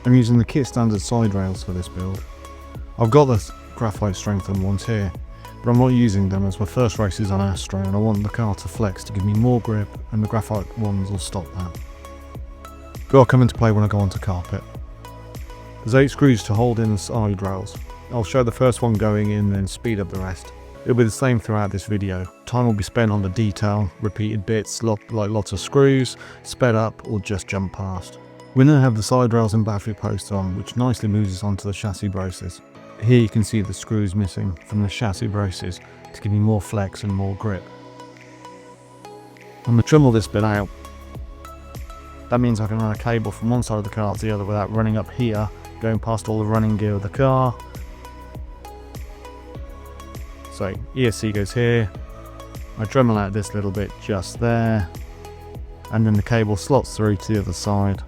I'm using the kit standard side rails for this build. I've got the graphite strengthened ones here, but I'm not using them as my first race is on Xray and I want the car to flex to give me more grip, and the graphite ones will stop that. But I'll come into play when I go onto carpet. There's 8 screws to hold in the side rails. I'll show the first one going in, then speed up the rest. It'll be the same throughout this video. Time will be spent on the detail, repeated bits, like lots of screws, sped up or just jump past. We now have the side rails and battery posts on, which nicely moves us onto the chassis braces. Here you can see the screws missing from the chassis braces to give me more flex and more grip. I'm going to trim all this bit out. That means I can run a cable from one side of the car to the other without running up here, going past all the running gear of the car. So ESC goes here, I Dremel out this little bit just there, and then the cable slots through to the other side.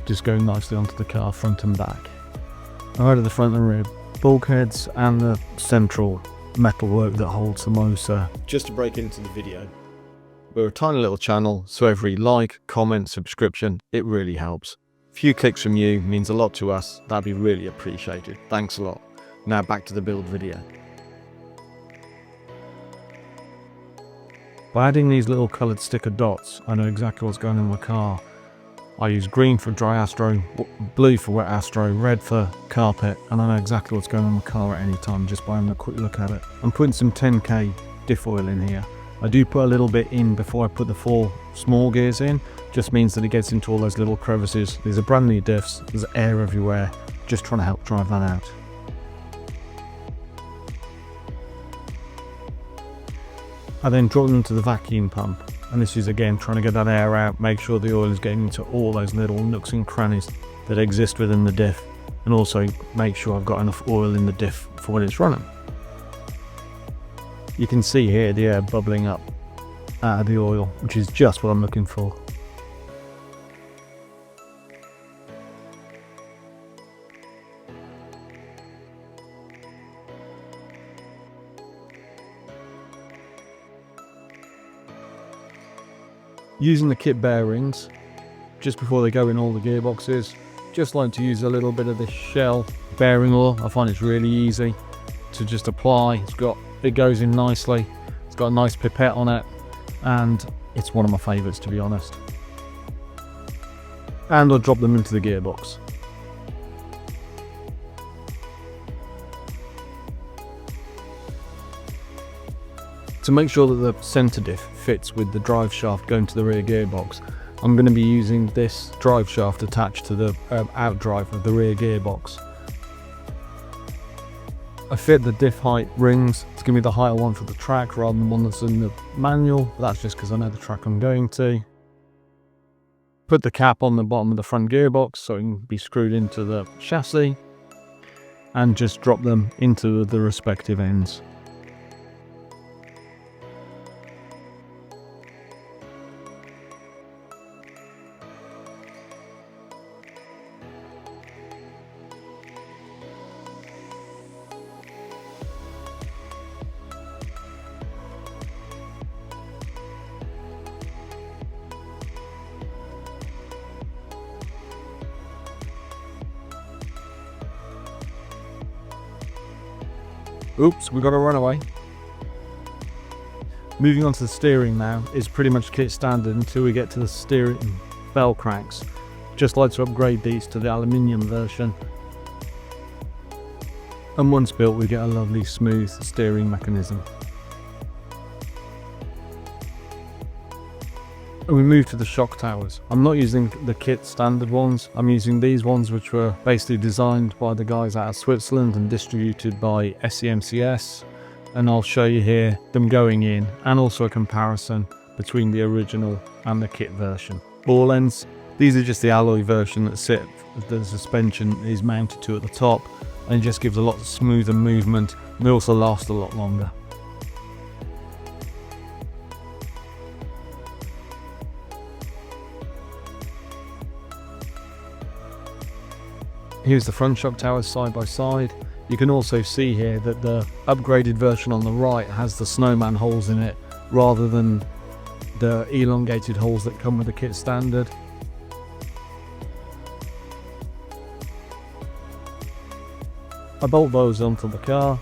Just going nicely onto the car front and back. I added the front and rear bulkheads and the central metalwork that holds the motor. Just to break into the video, we're a tiny little channel, so every like, comment, subscription, it really helps. A few clicks from you means a lot to us. That'd be really appreciated. Thanks a lot. Now back to the build video. By adding these little coloured sticker dots, I know exactly what's going on in my car. I use green for dry Astro, blue for wet Astro, red for carpet, and I know exactly what's going on in my car at any time just by having a quick look at it. I'm putting some 10k diff oil in here. I do put a little bit in before I put the 4 small gears in, just means that it gets into all those little crevices. These are brand new diffs, there's air everywhere, just trying to help drive that out. I then drop them into the vacuum pump, and this is again trying to get that air out, make sure the oil is getting into all those little nooks and crannies that exist within the diff, and also make sure I've got enough oil in the diff for when it's running. You can see here the air bubbling up out of the oil, which is just what I'm looking for. Using the kit bearings, just before they go in all the gearboxes, just like to use a little bit of this Shell bearing oil. I find it's really easy to just apply. It goes in nicely, it's got a nice pipette on it, and it's one of my favourites, to be honest. And I'll drop them into the gearbox. To make sure that the centre diff fits with the drive shaft going to the rear gearbox, I'm going to be using this drive shaft attached to the outdrive of the rear gearbox. I fit the diff height rings to give me the higher one for the track rather than one that's in the manual. That's just because I know the track I'm going to. Put the cap on the bottom of the front gearbox so it can be screwed into the chassis, and just drop them into the respective ends. Oops, we got a runaway. Moving on to the steering now is pretty much kit standard until we get to the steering bell cranks. Just like to upgrade these to the aluminium version. And once built, we get a lovely smooth steering mechanism. And we move to the shock towers. I'm not using the kit standard ones, I'm using these ones which were basically designed by the guys out of Switzerland and distributed by SEMCS, and I'll show you here them going in and also a comparison between the original and the kit version. Ball ends, these are just the alloy version that the suspension is mounted to at the top, and it just gives a lot smoother movement, and they also last a lot longer. Here's the front shock towers side by side. You can also see here that the upgraded version on the right has the snowman holes in it rather than the elongated holes that come with the kit standard. I bolt those onto the car.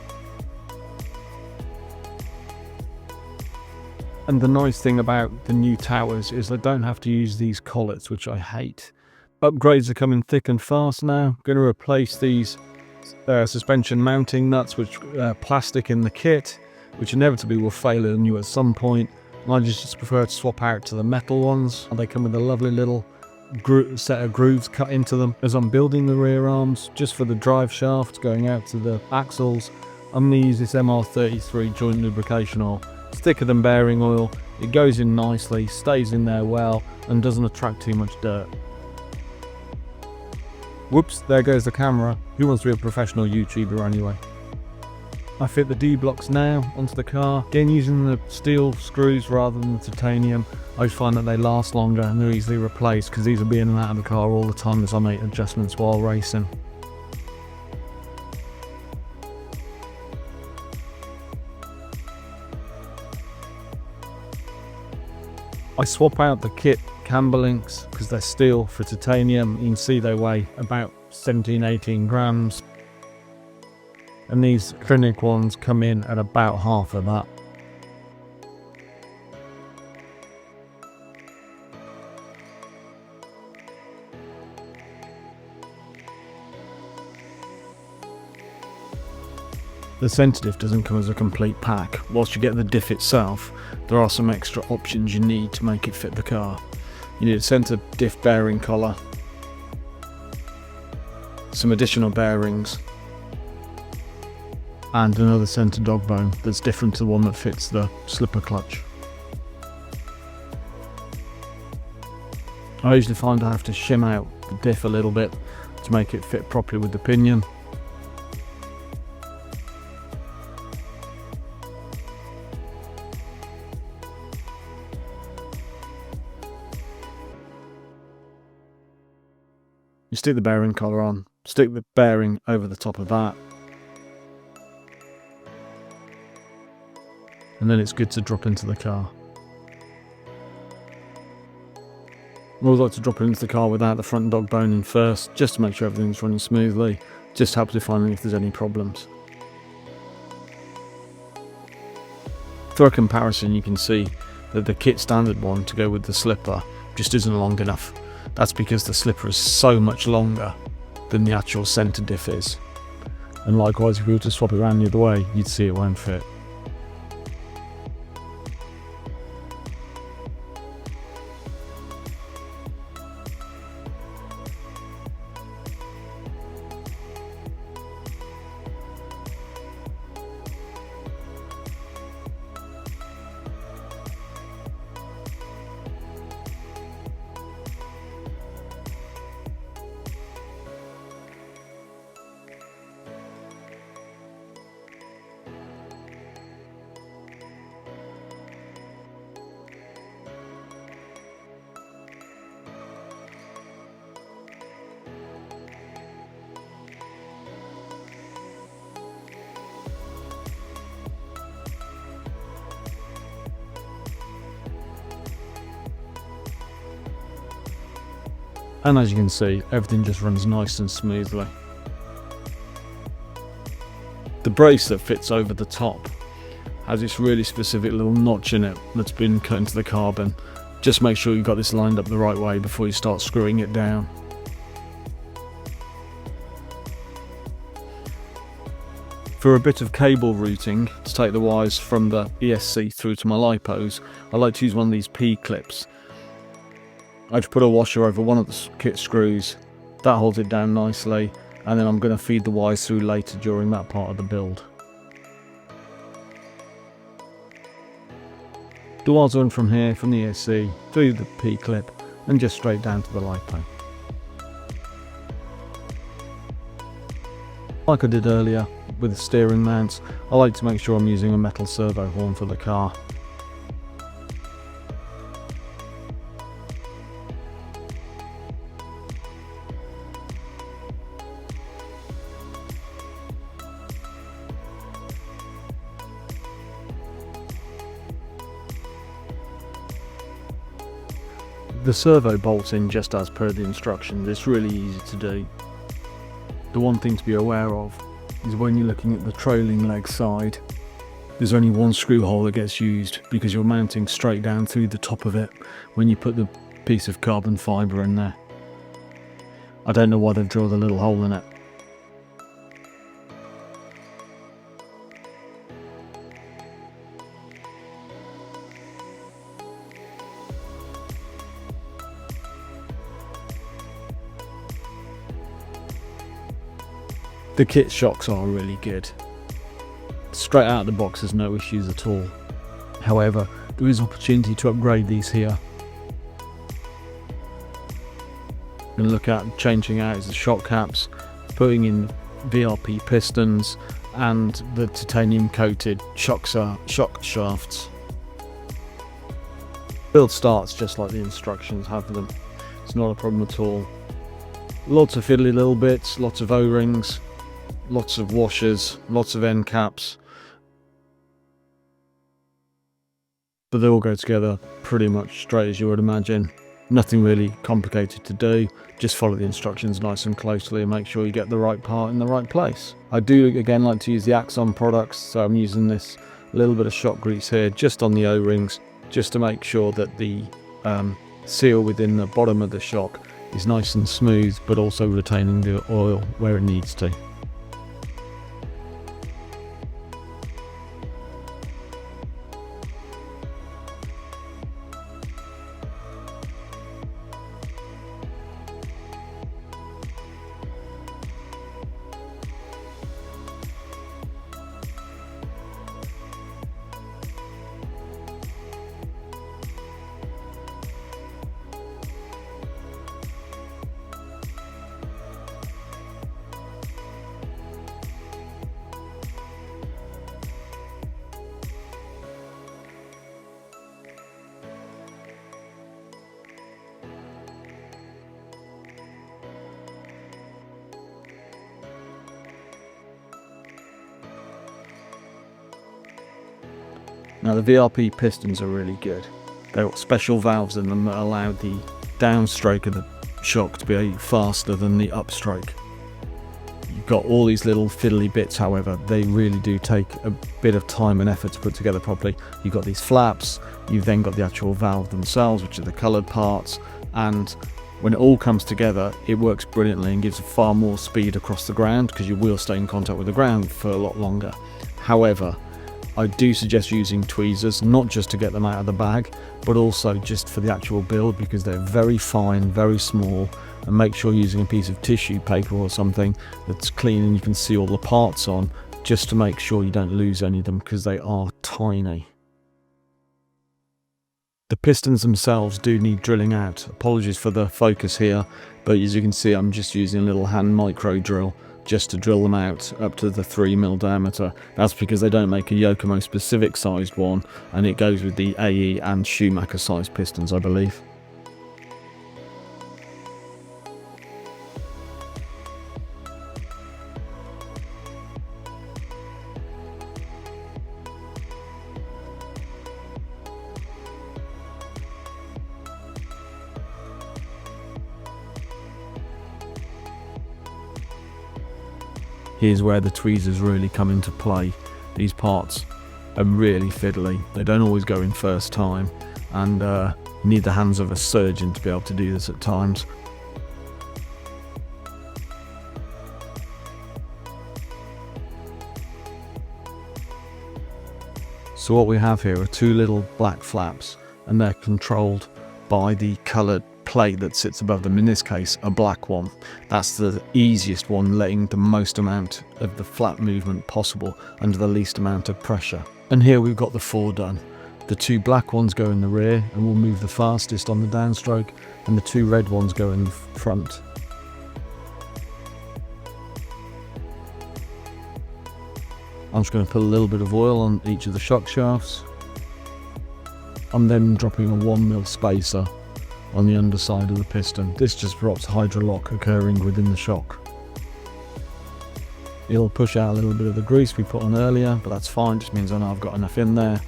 And the nice thing about the new towers is I don't have to use these collets, which I hate. Upgrades are coming thick and fast now. I'm going to replace these suspension mounting nuts, which plastic in the kit, which inevitably will fail on you at some point. And I just prefer to swap out to the metal ones. They come with a lovely little set of grooves cut into them. As I'm building the rear arms, just for the drive shaft going out to the axles, I'm going to use this MR33 joint lubrication oil. It's thicker than bearing oil, it goes in nicely, stays in there well, and doesn't attract too much dirt. Whoops, there goes the camera. Who wants to be a professional YouTuber anyway? I fit the D-blocks now onto the car, again using the steel screws rather than the titanium. I just find that they last longer and they're easily replaced because these will be in and out of the car all the time as I make adjustments while racing. I swap out the kit camber links because they're steel for titanium. You can see they weigh about 17-18 grams. And these acrylic ones come in at about half of that. The centre diff doesn't come as a complete pack. Whilst you get the diff itself, there are some extra options you need to make it fit the car. You need a centre diff bearing collar, some additional bearings, and another centre dog bone that's different to the one that fits the slipper clutch. I usually find I have to shim out the diff a little bit to make it fit properly with the pinion. You stick the bearing collar on, stick the bearing over the top of that, and then it's good to drop into the car. I always like to drop it into the car without the front dog bone in first, just to make sure everything's running smoothly. Just helps me find if there's any problems. For a comparison, you can see that the kit standard one to go with the slipper just isn't long enough. That's because the slipper is so much longer than the actual centre diff is. And likewise, if we were to swap it around the other way, you'd see it won't fit. And as you can see, everything just runs nice and smoothly. The brace that fits over the top has this really specific little notch in it that's been cut into the carbon. Just make sure you've got this lined up the right way before you start screwing it down. For a bit of cable routing to take the wires from the ESC through to my lipos, I like to use one of these P-clips. I just put a washer over one of the kit screws, that holds it down nicely, and then I'm going to feed the wires through later during that part of the build. The wires run from here, from the ESC, through the P-clip, and just straight down to the lipo. Like I did earlier with the steering mounts, I like to make sure I'm using a metal servo horn for the car. The servo bolts in just as per the instructions. It's really easy to do. The one thing to be aware of is when you're looking at the trailing leg side, there's only one screw hole that gets used because you're mounting straight down through the top of it when you put the piece of carbon fibre in there. I don't know why they've drilled a little hole in it. The kit shocks are really good. Straight out of the box there's no issues at all. However, there is opportunity to upgrade these here. I'm going to look at changing out the shock caps, putting in VRP pistons and the titanium coated shock shafts. Build starts just like the instructions have them. It's not a problem at all. Lots of fiddly little bits, lots of O-rings, lots of washers, lots of end caps, but they all go together pretty much straight as you would imagine. Nothing really complicated to do, just follow the instructions nice and closely and make sure you get the right part in the right place. I do again like to use the Axon products, so I'm using this little bit of shock grease here just on the O-rings, just to make sure that the seal within the bottom of the shock is nice and smooth, but also retaining the oil where it needs to. Now the VRP pistons are really good. They've got special valves in them that allow the downstroke of the shock to be faster than the upstroke. You've got all these little fiddly bits, however, they really do take a bit of time and effort to put together properly. You've got these flaps, you've then got the actual valve themselves, which are the coloured parts, and when it all comes together, it works brilliantly and gives far more speed across the ground because your wheels stay in contact with the ground for a lot longer. However, I do suggest using tweezers, not just to get them out of the bag, but also just for the actual build, because they're very fine, very small, and make sure you're using a piece of tissue paper or something that's clean and you can see all the parts on, just to make sure you don't lose any of them because they are tiny. The pistons themselves do need drilling out. Apologies for the focus here, but as you can see I'm just using a little hand micro drill just to drill them out up to the 3mm diameter. That's because they don't make a Yokomo specific sized one, and it goes with the AE and Schumacher sized pistons, I believe. Here's where the tweezers really come into play. These parts are really fiddly. They don't always go in first time, and you need the hands of a surgeon to be able to do this at times. So what we have here are two little black flaps, and they're controlled by the coloured plate that sits above them, in this case a black one. That's the easiest one, letting the most amount of the flap movement possible under the least amount of pressure. And here we've got the four done. The two black ones go in the rear and will move the fastest on the downstroke, and the two red ones go in the front. I'm just going to put a little bit of oil on each of the shock shafts. I'm then dropping a 1mm spacer on the underside of the piston. This just stops hydrolock occurring within the shock. It'll push out a little bit of the grease we put on earlier, but that's fine, just means I know I've got enough in there.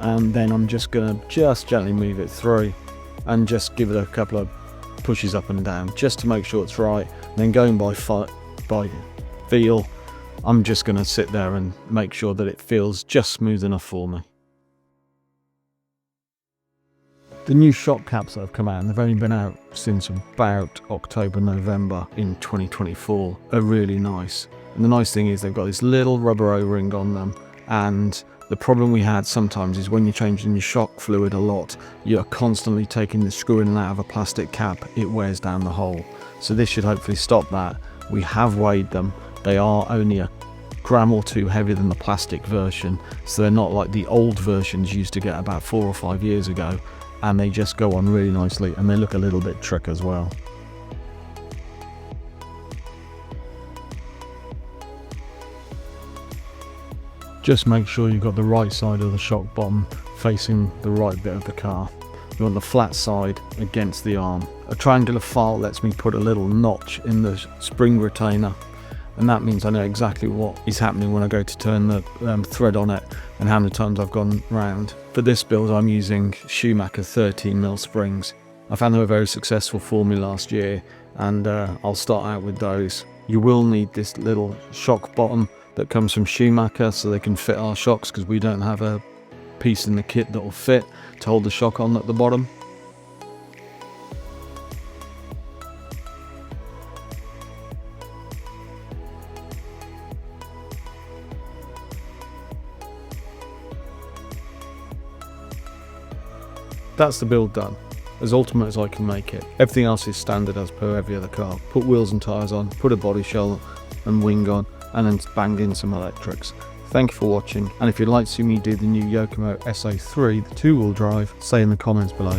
and then I'm just going to gently move it through and just give it a couple of pushes up and down just to make sure it's right. And then going by feel, I'm just going to sit there and make sure that it feels just smooth enough for me. The new shock caps that have come out, and they've only been out since about October, November in 2024, are really nice. And the nice thing is they've got this little rubber O-ring on them, and the problem we had sometimes is when you're changing your shock fluid a lot, you're constantly taking the screw in and out of a plastic cap, it wears down the hole. So this should hopefully stop that. We have weighed them. They are only a gram or two heavier than the plastic version, so they're not like the old versions used to get about 4 or 5 years ago, and they just go on really nicely, and they look a little bit trick as well. Just make sure you've got the right side of the shock bottom facing the right bit of the car. You want the flat side against the arm. A triangular file lets me put a little notch in the spring retainer, and that means I know exactly what is happening when I go to turn the thread on it and how many times I've gone round. For this build I'm using Schumacher 13mm springs. I found they were very successful for me last year, and I'll start out with those. You will need this little shock bottom that comes from Schumacher so they can fit our shocks, because we don't have a piece in the kit that will fit to hold the shock on at the bottom. That's the build done, as ultimate as I can make it. Everything else is standard as per every other car. Put wheels and tyres on, put a body shell and wing on, and then banged in some electrics. Thank you for watching, and if you'd like to see me do the new Yokomo SA3, the 2-wheel drive, say in the comments below.